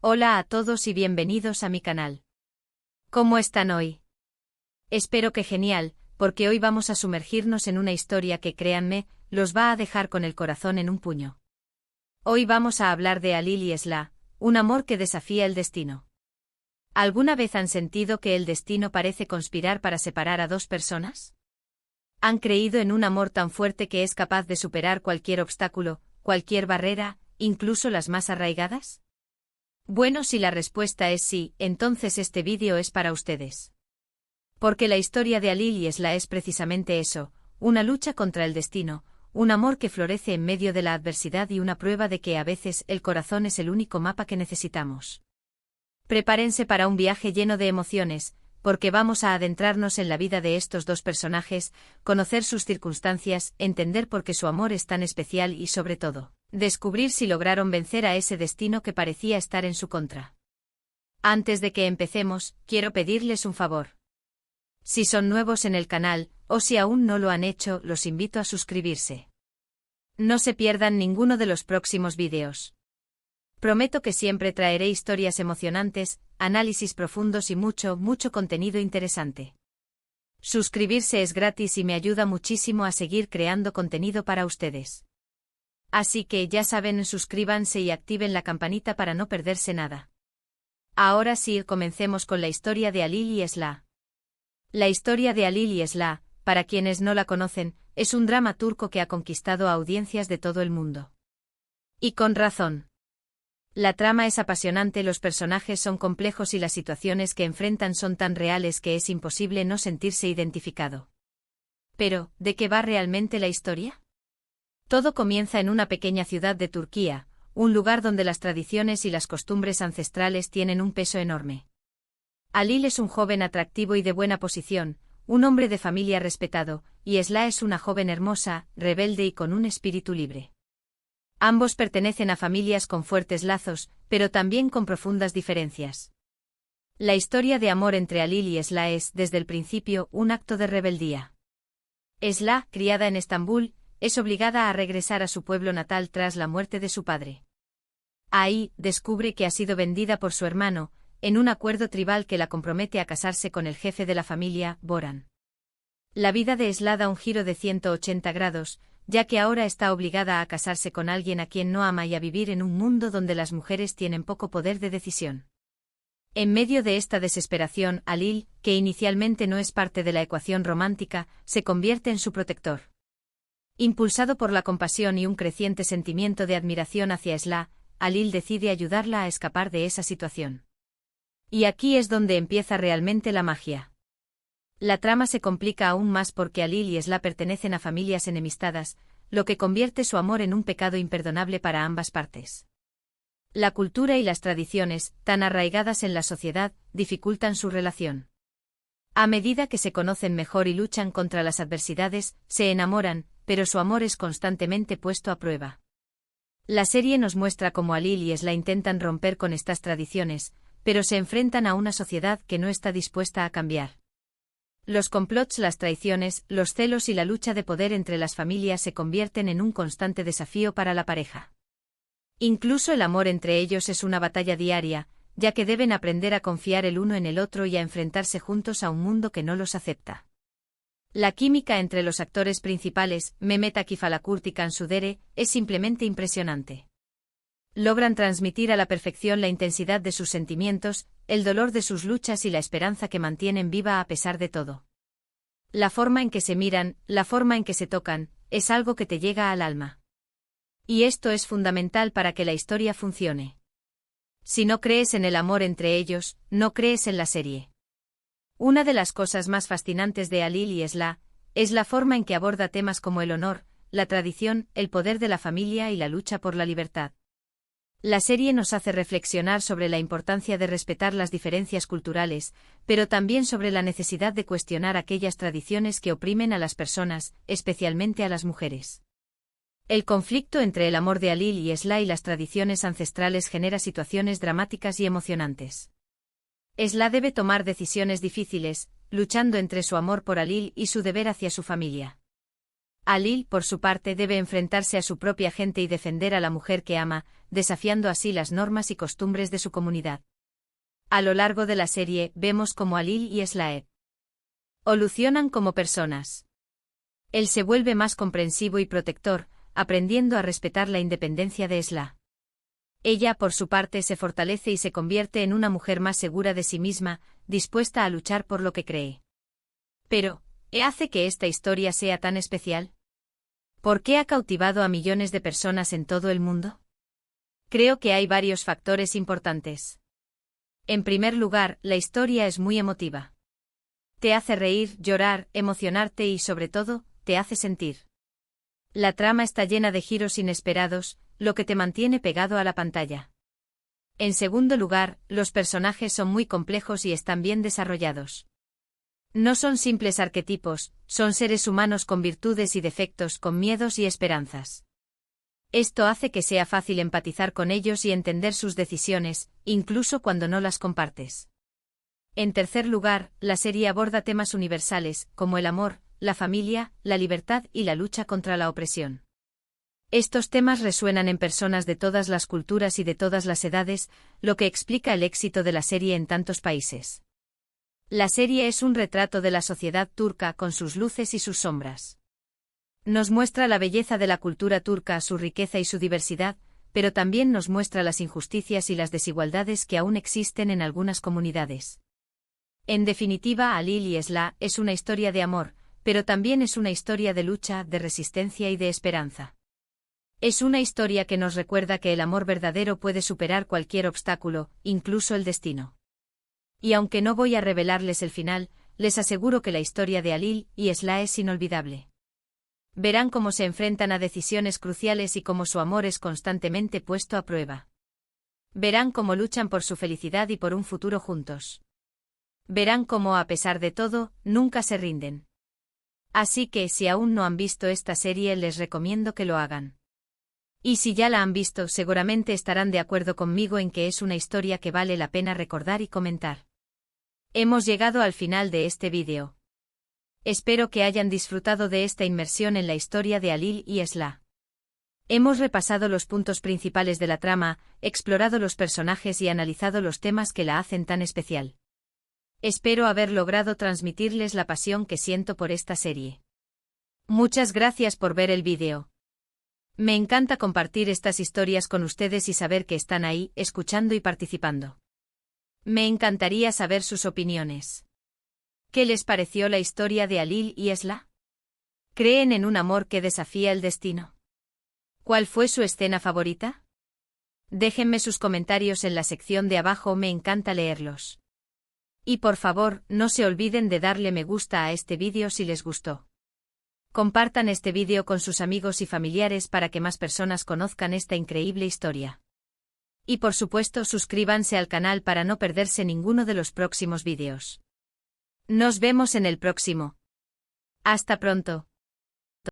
Hola a todos y bienvenidos a mi canal. ¿Cómo están hoy? Espero que genial, porque hoy vamos a sumergirnos en una historia que, créanme, los va a dejar con el corazón en un puño. Hoy vamos a hablar de Alil y Esla, un amor que desafía el destino. ¿Alguna vez han sentido que el destino parece conspirar para separar a dos personas? ¿Han creído en un amor tan fuerte que es capaz de superar cualquier obstáculo, cualquier barrera, incluso las más arraigadas? Bueno, si la respuesta es sí, entonces este vídeo es para ustedes. Porque la historia de Alil y Esla es precisamente eso, una lucha contra el destino, un amor que florece en medio de la adversidad y una prueba de que a veces el corazón es el único mapa que necesitamos. Prepárense para un viaje lleno de emociones, porque vamos a adentrarnos en la vida de estos dos personajes, conocer sus circunstancias, entender por qué su amor es tan especial y, sobre todo, descubrir si lograron vencer a ese destino que parecía estar en su contra. Antes de que empecemos, quiero pedirles un favor. Si son nuevos en el canal, o si aún no lo han hecho, los invito a suscribirse. No se pierdan ninguno de los próximos vídeos. Prometo que siempre traeré historias emocionantes, análisis profundos y mucho contenido interesante. Suscribirse es gratis y me ayuda muchísimo a seguir creando contenido para ustedes. Así que ya saben, suscríbanse y activen la campanita para no perderse nada. Ahora sí, comencemos con la historia de Alil y Esla. La historia de Alil y Esla, para quienes no la conocen, es un drama turco que ha conquistado a audiencias de todo el mundo. Y con razón. La trama es apasionante, los personajes son complejos y las situaciones que enfrentan son tan reales que es imposible no sentirse identificado. Pero, ¿de qué va realmente la historia? Todo comienza en una pequeña ciudad de Turquía, un lugar donde las tradiciones y las costumbres ancestrales tienen un peso enorme. Alil es un joven atractivo y de buena posición, un hombre de familia respetado, y Esla es una joven hermosa, rebelde y con un espíritu libre. Ambos pertenecen a familias con fuertes lazos, pero también con profundas diferencias. La historia de amor entre Alil y Esla es, desde el principio, un acto de rebeldía. Esla, criada en Estambul, es obligada a regresar a su pueblo natal tras la muerte de su padre. Ahí, descubre que ha sido vendida por su hermano, en un acuerdo tribal que la compromete a casarse con el jefe de la familia, Boran. La vida de Esla da un giro de 180 grados, ya que ahora está obligada a casarse con alguien a quien no ama y a vivir en un mundo donde las mujeres tienen poco poder de decisión. En medio de esta desesperación, Alil, que inicialmente no es parte de la ecuación romántica, se convierte en su protector. Impulsado por la compasión y un creciente sentimiento de admiración hacia Esla, Alil decide ayudarla a escapar de esa situación. Y aquí es donde empieza realmente la magia. La trama se complica aún más porque Alil y Esla pertenecen a familias enemistadas, lo que convierte su amor en un pecado imperdonable para ambas partes. La cultura y las tradiciones, tan arraigadas en la sociedad, dificultan su relación. A medida que se conocen mejor y luchan contra las adversidades, se enamoran, pero su amor es constantemente puesto a prueba. La serie nos muestra cómo Alil y Esla intentan romper con estas tradiciones, pero se enfrentan a una sociedad que no está dispuesta a cambiar. Los complots, las traiciones, los celos y la lucha de poder entre las familias se convierten en un constante desafío para la pareja. Incluso el amor entre ellos es una batalla diaria, ya que deben aprender a confiar el uno en el otro y a enfrentarse juntos a un mundo que no los acepta. La química entre los actores principales, Mehmet Akifalakurt y Cansu Dere, es simplemente impresionante. Logran transmitir a la perfección la intensidad de sus sentimientos, el dolor de sus luchas y la esperanza que mantienen viva a pesar de todo. La forma en que se miran, la forma en que se tocan, es algo que te llega al alma. Y esto es fundamental para que la historia funcione. Si no crees en el amor entre ellos, no crees en la serie. Una de las cosas más fascinantes de Alil y Esla es la forma en que aborda temas como el honor, la tradición, el poder de la familia y la lucha por la libertad. La serie nos hace reflexionar sobre la importancia de respetar las diferencias culturales, pero también sobre la necesidad de cuestionar aquellas tradiciones que oprimen a las personas, especialmente a las mujeres. El conflicto entre el amor de Alil y Esla y las tradiciones ancestrales genera situaciones dramáticas y emocionantes. Esla debe tomar decisiones difíciles, luchando entre su amor por Alil y su deber hacia su familia. Alil, por su parte, debe enfrentarse a su propia gente y defender a la mujer que ama, desafiando así las normas y costumbres de su comunidad. A lo largo de la serie, vemos cómo Alil y Slae evolucionan como personas. Él se vuelve más comprensivo y protector, aprendiendo a respetar la independencia de Slae. Ella, por su parte, se fortalece y se convierte en una mujer más segura de sí misma, dispuesta a luchar por lo que cree. Pero, ¿qué hace que esta historia sea tan especial? ¿Por qué ha cautivado a millones de personas en todo el mundo? Creo que hay varios factores importantes. En primer lugar, la historia es muy emotiva. Te hace reír, llorar, emocionarte y, sobre todo, te hace sentir. La trama está llena de giros inesperados, lo que te mantiene pegado a la pantalla. En segundo lugar, los personajes son muy complejos y están bien desarrollados. No son simples arquetipos, son seres humanos con virtudes y defectos, con miedos y esperanzas. Esto hace que sea fácil empatizar con ellos y entender sus decisiones, incluso cuando no las compartes. En tercer lugar, la serie aborda temas universales, como el amor, la familia, la libertad y la lucha contra la opresión. Estos temas resuenan en personas de todas las culturas y de todas las edades, lo que explica el éxito de la serie en tantos países. La serie es un retrato de la sociedad turca con sus luces y sus sombras. Nos muestra la belleza de la cultura turca, su riqueza y su diversidad, pero también nos muestra las injusticias y las desigualdades que aún existen en algunas comunidades. En definitiva, Alil y Slae es una historia de amor, pero también es una historia de lucha, de resistencia y de esperanza. Es una historia que nos recuerda que el amor verdadero puede superar cualquier obstáculo, incluso el destino. Y aunque no voy a revelarles el final, les aseguro que la historia de Alil y Slae es inolvidable. Verán cómo se enfrentan a decisiones cruciales y cómo su amor es constantemente puesto a prueba. Verán cómo luchan por su felicidad y por un futuro juntos. Verán cómo, a pesar de todo, nunca se rinden. Así que, si aún no han visto esta serie, les recomiendo que lo hagan. Y si ya la han visto, seguramente estarán de acuerdo conmigo en que es una historia que vale la pena recordar y comentar. Hemos llegado al final de este vídeo. Espero que hayan disfrutado de esta inmersión en la historia de Alil y Slae. Hemos repasado los puntos principales de la trama, explorado los personajes y analizado los temas que la hacen tan especial. Espero haber logrado transmitirles la pasión que siento por esta serie. Muchas gracias por ver el vídeo. Me encanta compartir estas historias con ustedes y saber que están ahí, escuchando y participando. Me encantaría saber sus opiniones. ¿Qué les pareció la historia de Alil y Slae? ¿Creen en un amor que desafía el destino? ¿Cuál fue su escena favorita? Déjenme sus comentarios en la sección de abajo, me encanta leerlos. Y por favor, no se olviden de darle me gusta a este vídeo si les gustó. Compartan este vídeo con sus amigos y familiares para que más personas conozcan esta increíble historia. Y por supuesto, suscríbanse al canal para no perderse ninguno de los próximos vídeos. Nos vemos en el próximo. Hasta pronto.